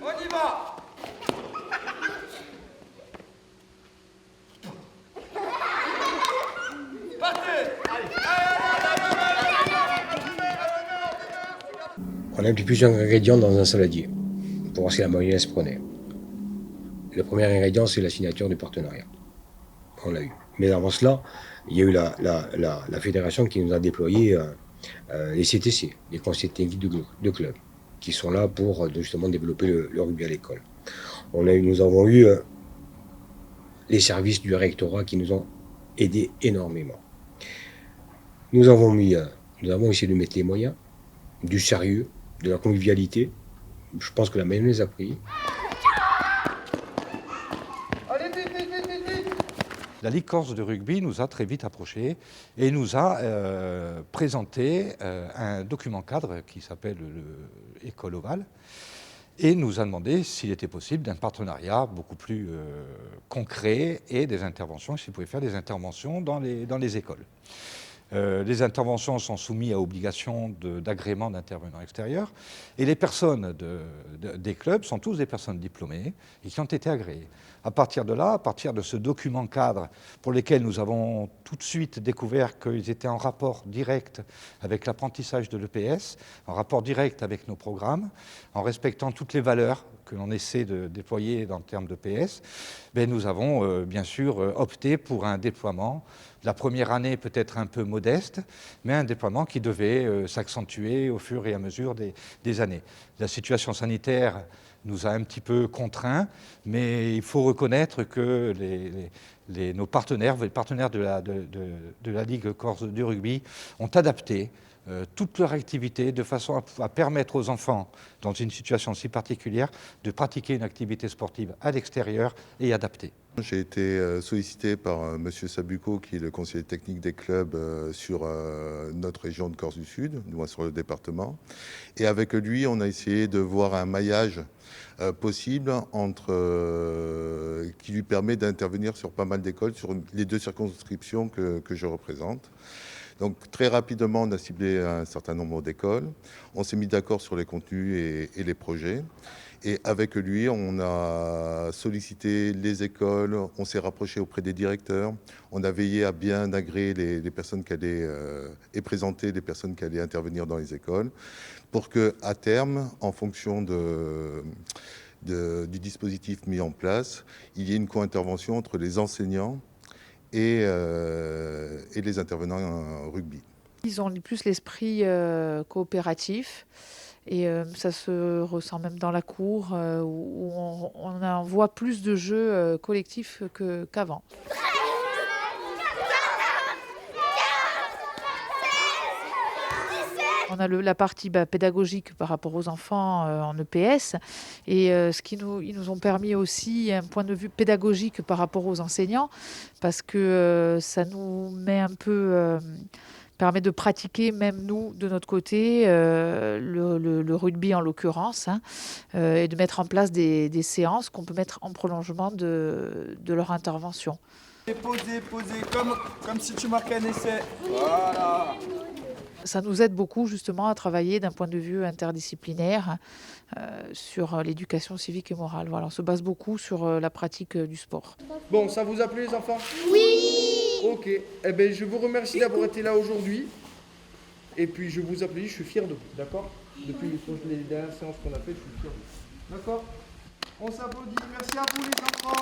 On y va. On a mis plusieurs ingrédients dans un saladier pour voir si la mayonnaise prenait. Le premier ingrédient, c'est la signature du partenariat. On l'a eu. Mais avant cela, il y a eu la fédération qui nous a déployé les CTC, les conseillers techniques de club, qui sont là pour justement développer le rugby à l'école. Nous avons eu les services du rectorat qui nous ont aidés énormément. Nous avons essayé de mettre les moyens, du sérieux, de la convivialité. Je pense que la mayonnaise a pris. La Ligue corse de rugby nous a très vite approchés et nous a présenté un document cadre qui s'appelle l'École Ovale et nous a demandé s'il était possible d'un partenariat beaucoup plus concret et des interventions, s'il pouvait faire des interventions dans les écoles. Les interventions sont soumises à obligation d'agrément d'intervenants extérieurs et les personnes des clubs sont tous des personnes diplômées et qui ont été agréées. À partir de là, à partir de ce document cadre pour lesquels nous avons tout de suite découvert qu'ils étaient en rapport direct avec l'apprentissage de l'EPS, en rapport direct avec nos programmes, en respectant toutes les valeurs que l'on essaie de déployer en termes d'EPS, nous avons bien sûr opté pour un déploiement. La première année peut-être un peu modeste, mais un déploiement qui devait s'accentuer au fur et à mesure des années. La situation sanitaire nous a un petit peu contraints, mais il faut reconnaître que nos partenaires, les partenaires de la Ligue corse du rugby, ont adapté toute leur activité de façon à permettre aux enfants, dans une situation si particulière, de pratiquer une activité sportive à l'extérieur et adaptée. J'ai été sollicité par M. Sabuco, qui est le conseiller technique des clubs sur notre région de Corse du Sud, du moins sur le département. Et avec lui, on a essayé de voir un maillage possible qui lui permet d'intervenir sur pas mal d'écoles, sur les 2 circonscriptions que je représente. Donc très rapidement, on a ciblé un certain nombre d'écoles. On s'est mis d'accord sur les contenus et les projets. Et avec lui, on a sollicité les écoles, on s'est rapproché auprès des directeurs, on a veillé à bien agréer les personnes qui allaient et présenter les personnes qui allaient intervenir dans les écoles, pour qu'à terme, en fonction du dispositif mis en place, il y ait une co-intervention entre les enseignants et les intervenants en rugby. Ils ont plus l'esprit coopératif. Et ça se ressent même dans la cour où on voit plus de jeux collectifs qu'avant. On a la partie pédagogique par rapport aux enfants en EPS et ils nous ont permis aussi un point de vue pédagogique par rapport aux enseignants parce que ça nous met un peu... permet de pratiquer, même nous, de notre côté, le rugby en l'occurrence, et de mettre en place des séances qu'on peut mettre en prolongement de leur intervention. Posez, comme si tu marquais un essai. Voilà. Ça nous aide beaucoup justement à travailler d'un point de vue interdisciplinaire sur l'éducation civique et morale. Voilà, on se base beaucoup sur la pratique du sport. Bon, ça vous a plu les enfants? Oui! Ok, eh bien je vous remercie d'avoir été là aujourd'hui. Et puis je vous applaudis, je suis fier de vous, d'accord? Depuis les dernières séances qu'on a faites, je suis fier de vous. D'accord? On s'applaudit, merci à vous les enfants.